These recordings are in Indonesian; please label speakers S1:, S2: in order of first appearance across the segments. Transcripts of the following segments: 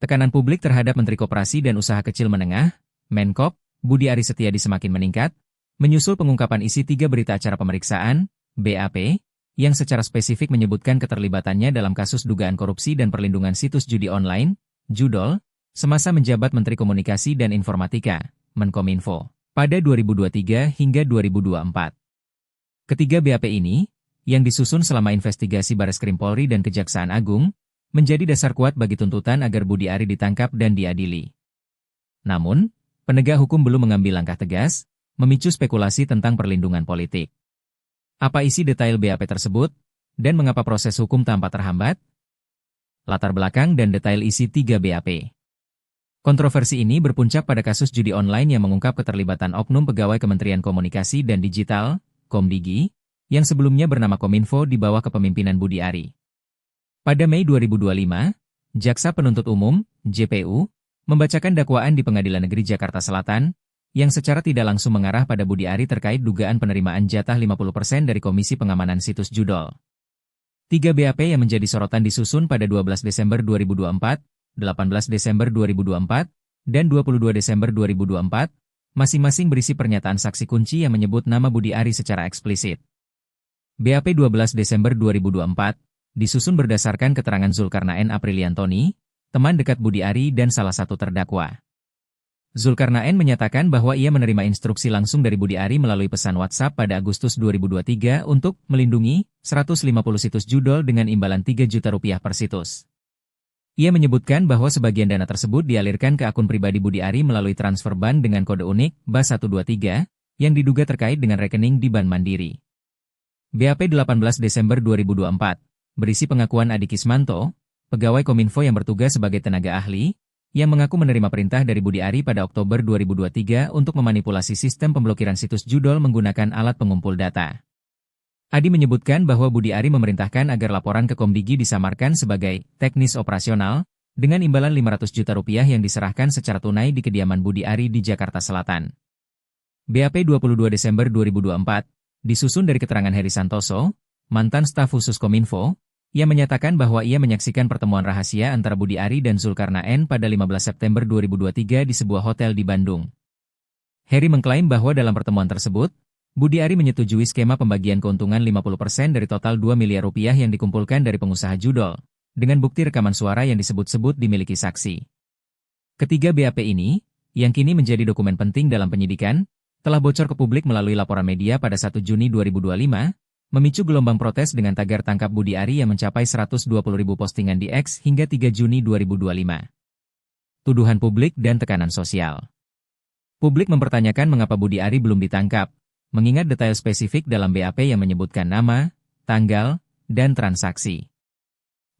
S1: Tekanan publik terhadap Menteri Koperasi dan Usaha Kecil Menengah, Menkop, Budi Aris Setiadi semakin meningkat, menyusul pengungkapan isi 3 berita acara pemeriksaan, BAP, yang secara spesifik menyebutkan keterlibatannya dalam kasus dugaan korupsi dan perlindungan situs judi online, Judol, semasa menjabat Menteri Komunikasi dan Informatika, Menkominfo, pada 2023 hingga 2024. Ketiga BAP ini, yang disusun selama investigasi Bareskrim Polri dan Kejaksaan Agung, menjadi dasar kuat bagi tuntutan agar Budi Ari ditangkap dan diadili. Namun, penegak hukum belum mengambil langkah tegas, memicu spekulasi tentang perlindungan politik. Apa isi detail BAP tersebut, dan mengapa proses hukum tampak terhambat? Latar belakang dan detail isi 3 BAP. Kontroversi ini berpuncak pada kasus judi online yang mengungkap keterlibatan oknum pegawai Kementerian Komunikasi dan Digital, Komdigi, yang sebelumnya bernama Kominfo di bawah kepemimpinan Budi Ari. Pada Mei 2025, Jaksa Penuntut Umum, JPU, membacakan dakwaan di Pengadilan Negeri Jakarta Selatan, yang secara tidak langsung mengarah pada Budi Ari terkait dugaan penerimaan jatah 50% dari Komisi Pengamanan Situs Judol. 3 BAP yang menjadi sorotan disusun pada 12 Desember 2024, 18 Desember 2024, dan 22 Desember 2024, masing-masing berisi pernyataan saksi kunci yang menyebut nama Budi Ari secara eksplisit. BAP 12 Desember 2024, disusun berdasarkan keterangan Zulkarnaen Apriliantoni, teman dekat Budi Ari dan salah satu terdakwa. Zulkarnaen menyatakan bahwa ia menerima instruksi langsung dari Budi Ari melalui pesan WhatsApp pada Agustus 2023 untuk melindungi 150 situs judol dengan imbalan 3 juta rupiah per situs. Ia menyebutkan bahwa sebagian dana tersebut dialirkan ke akun pribadi Budi Ari melalui transfer bank dengan kode unik BAS123 yang diduga terkait dengan rekening di Bank Mandiri. BAP 18 Desember 2024 berisi pengakuan Adi Kismanto, pegawai Kominfo yang bertugas sebagai tenaga ahli, yang mengaku menerima perintah dari Budi Ari pada Oktober 2023 untuk memanipulasi sistem pemblokiran situs judol menggunakan alat pengumpul data. Adi menyebutkan bahwa Budi Ari memerintahkan agar laporan ke Komdigi disamarkan sebagai teknis operasional, dengan imbalan 500 juta rupiah yang diserahkan secara tunai di kediaman Budi Ari di Jakarta Selatan. BAP 22 Desember 2024, disusun dari keterangan Heri Santoso, mantan staf khusus Kominfo, yang menyatakan bahwa ia menyaksikan pertemuan rahasia antara Budi Ari dan Zulkarnaen pada 15 September 2023 di sebuah hotel di Bandung. Heri mengklaim bahwa dalam pertemuan tersebut, Budi Ari menyetujui skema pembagian keuntungan 50% dari total 2 miliar rupiah yang dikumpulkan dari pengusaha judol, dengan bukti rekaman suara yang disebut-sebut dimiliki saksi. Ketiga BAP ini, yang kini menjadi dokumen penting dalam penyidikan, telah bocor ke publik melalui laporan media pada 1 Juni 2025, memicu gelombang protes dengan tagar tangkap Budi Ari yang mencapai 120.000 postingan di X hingga 3 Juni 2025. Tuduhan publik dan tekanan sosial. Publik mempertanyakan mengapa Budi Ari belum ditangkap, mengingat detail spesifik dalam BAP yang menyebutkan nama, tanggal, dan transaksi.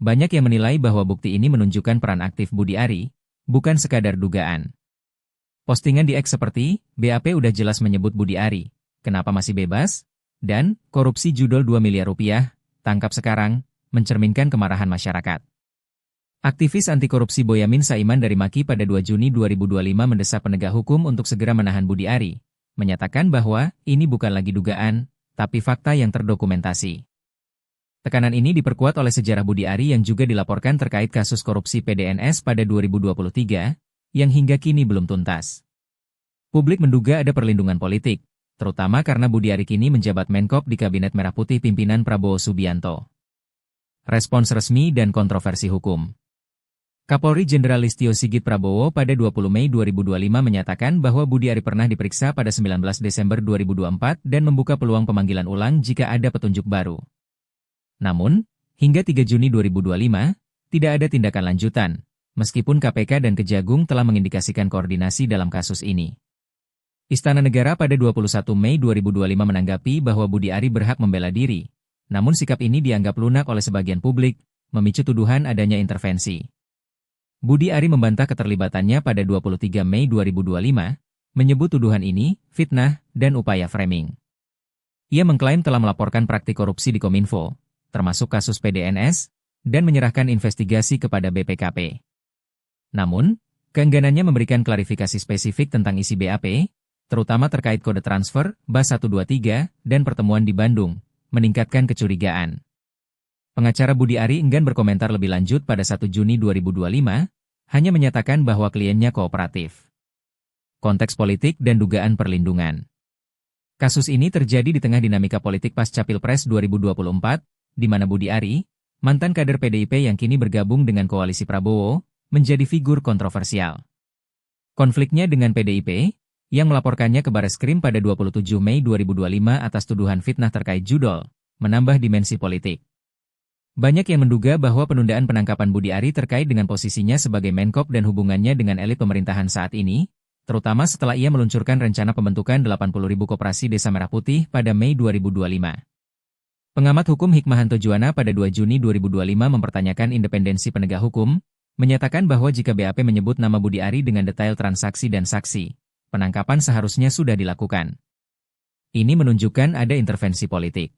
S1: Banyak yang menilai bahwa bukti ini menunjukkan peran aktif Budi Ari, bukan sekadar dugaan. Postingan di X seperti, BAP udah jelas menyebut Budi Ari, kenapa masih bebas? Dan, korupsi judol 2 miliar rupiah, tangkap sekarang, mencerminkan kemarahan masyarakat. Aktivis anti korupsi Boyamin Saiman dari Maki pada 2 Juni 2025 mendesak penegak hukum untuk segera menahan Budi Ari, menyatakan bahwa ini bukan lagi dugaan, tapi fakta yang terdokumentasi. Tekanan ini diperkuat oleh sejarah Budi Ari yang juga dilaporkan terkait kasus korupsi PDNS pada 2023, yang hingga kini belum tuntas. Publik menduga ada perlindungan politik, terutama karena Budi Ari kini menjabat Menkop di Kabinet Merah Putih pimpinan Prabowo Subianto. Respons resmi dan kontroversi hukum. Kapolri Jenderal Listio Sigit Prabowo pada 20 Mei 2025 menyatakan bahwa Budi Ari pernah diperiksa pada 19 Desember 2024 dan membuka peluang pemanggilan ulang jika ada petunjuk baru. Namun, hingga 3 Juni 2025, tidak ada tindakan lanjutan, meskipun KPK dan Kejagung telah mengindikasikan koordinasi dalam kasus ini. Istana Negara pada 21 Mei 2025 menanggapi bahwa Budi Ari berhak membela diri, namun sikap ini dianggap lunak oleh sebagian publik, memicu tuduhan adanya intervensi. Budi Ari membantah keterlibatannya pada 23 Mei 2025, menyebut tuduhan ini fitnah dan upaya framing. Ia mengklaim telah melaporkan praktik korupsi di Kominfo, termasuk kasus PDNS, dan menyerahkan investigasi kepada BPKP. Namun, keengganannya memberikan klarifikasi spesifik tentang isi BAP, terutama terkait kode transfer, BAS123, dan pertemuan di Bandung, meningkatkan kecurigaan. Pengacara Budi Ari enggan berkomentar lebih lanjut pada 1 Juni 2025, hanya menyatakan bahwa kliennya kooperatif. Konteks politik dan dugaan perlindungan. Kasus ini terjadi di tengah dinamika politik pasca Pilpres 2024, di mana Budi Ari, mantan kader PDIP yang kini bergabung dengan koalisi Prabowo, menjadi figur kontroversial. Konfliknya dengan PDIP, yang melaporkannya ke Bareskrim pada 27 Mei 2025 atas tuduhan fitnah terkait judol, menambah dimensi politik. Banyak yang menduga bahwa penundaan penangkapan Budi Ari terkait dengan posisinya sebagai Menkop dan hubungannya dengan elit pemerintahan saat ini, terutama setelah ia meluncurkan rencana pembentukan 80.000 koperasi Desa Merah Putih pada Mei 2025. Pengamat hukum Hikmahanto Juwana pada 2 Juni 2025 mempertanyakan independensi penegak hukum, menyatakan bahwa jika BAP menyebut nama Budi Ari dengan detail transaksi dan saksi, penangkapan seharusnya sudah dilakukan. Ini menunjukkan ada intervensi politik.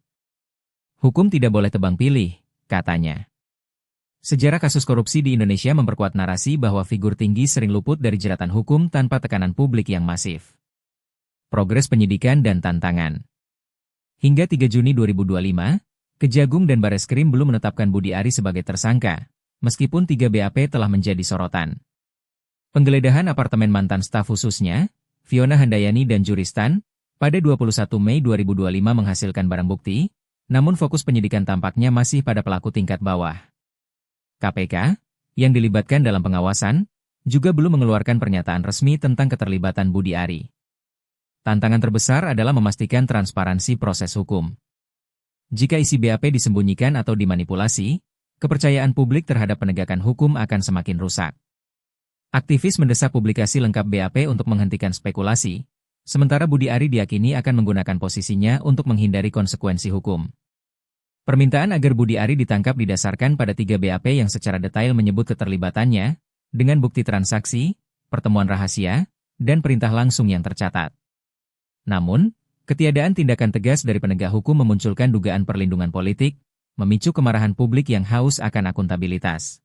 S1: Hukum tidak boleh tebang pilih, katanya. Sejarah kasus korupsi di Indonesia memperkuat narasi bahwa figur tinggi sering luput dari jeratan hukum tanpa tekanan publik yang masif. Progres penyidikan dan tantangan. Hingga 3 Juni 2025, Kejagung dan Bareskrim belum menetapkan Budi Ari sebagai tersangka, meskipun 3 BAP telah menjadi sorotan. Penggeledahan apartemen mantan staf khususnya, Fiona Handayani dan Juristan, pada 21 Mei 2025 menghasilkan barang bukti, namun fokus penyidikan tampaknya masih pada pelaku tingkat bawah. KPK, yang dilibatkan dalam pengawasan, juga belum mengeluarkan pernyataan resmi tentang keterlibatan Budi Ari. Tantangan terbesar adalah memastikan transparansi proses hukum. Jika isi BAP disembunyikan atau dimanipulasi, kepercayaan publik terhadap penegakan hukum akan semakin rusak. Aktivis mendesak publikasi lengkap BAP untuk menghentikan spekulasi, sementara Budi Ari diyakini akan menggunakan posisinya untuk menghindari konsekuensi hukum. Permintaan agar Budi Ari ditangkap didasarkan pada 3 BAP yang secara detail menyebut keterlibatannya, dengan bukti transaksi, pertemuan rahasia, dan perintah langsung yang tercatat. Namun, ketiadaan tindakan tegas dari penegak hukum memunculkan dugaan perlindungan politik, memicu kemarahan publik yang haus akan akuntabilitas.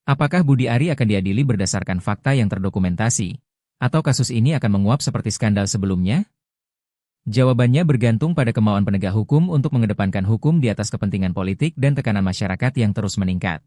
S1: Apakah Budi Ari akan diadili berdasarkan fakta yang terdokumentasi, atau kasus ini akan menguap seperti skandal sebelumnya? Jawabannya bergantung pada kemauan penegak hukum untuk mengedepankan hukum di atas kepentingan politik dan tekanan masyarakat yang terus meningkat.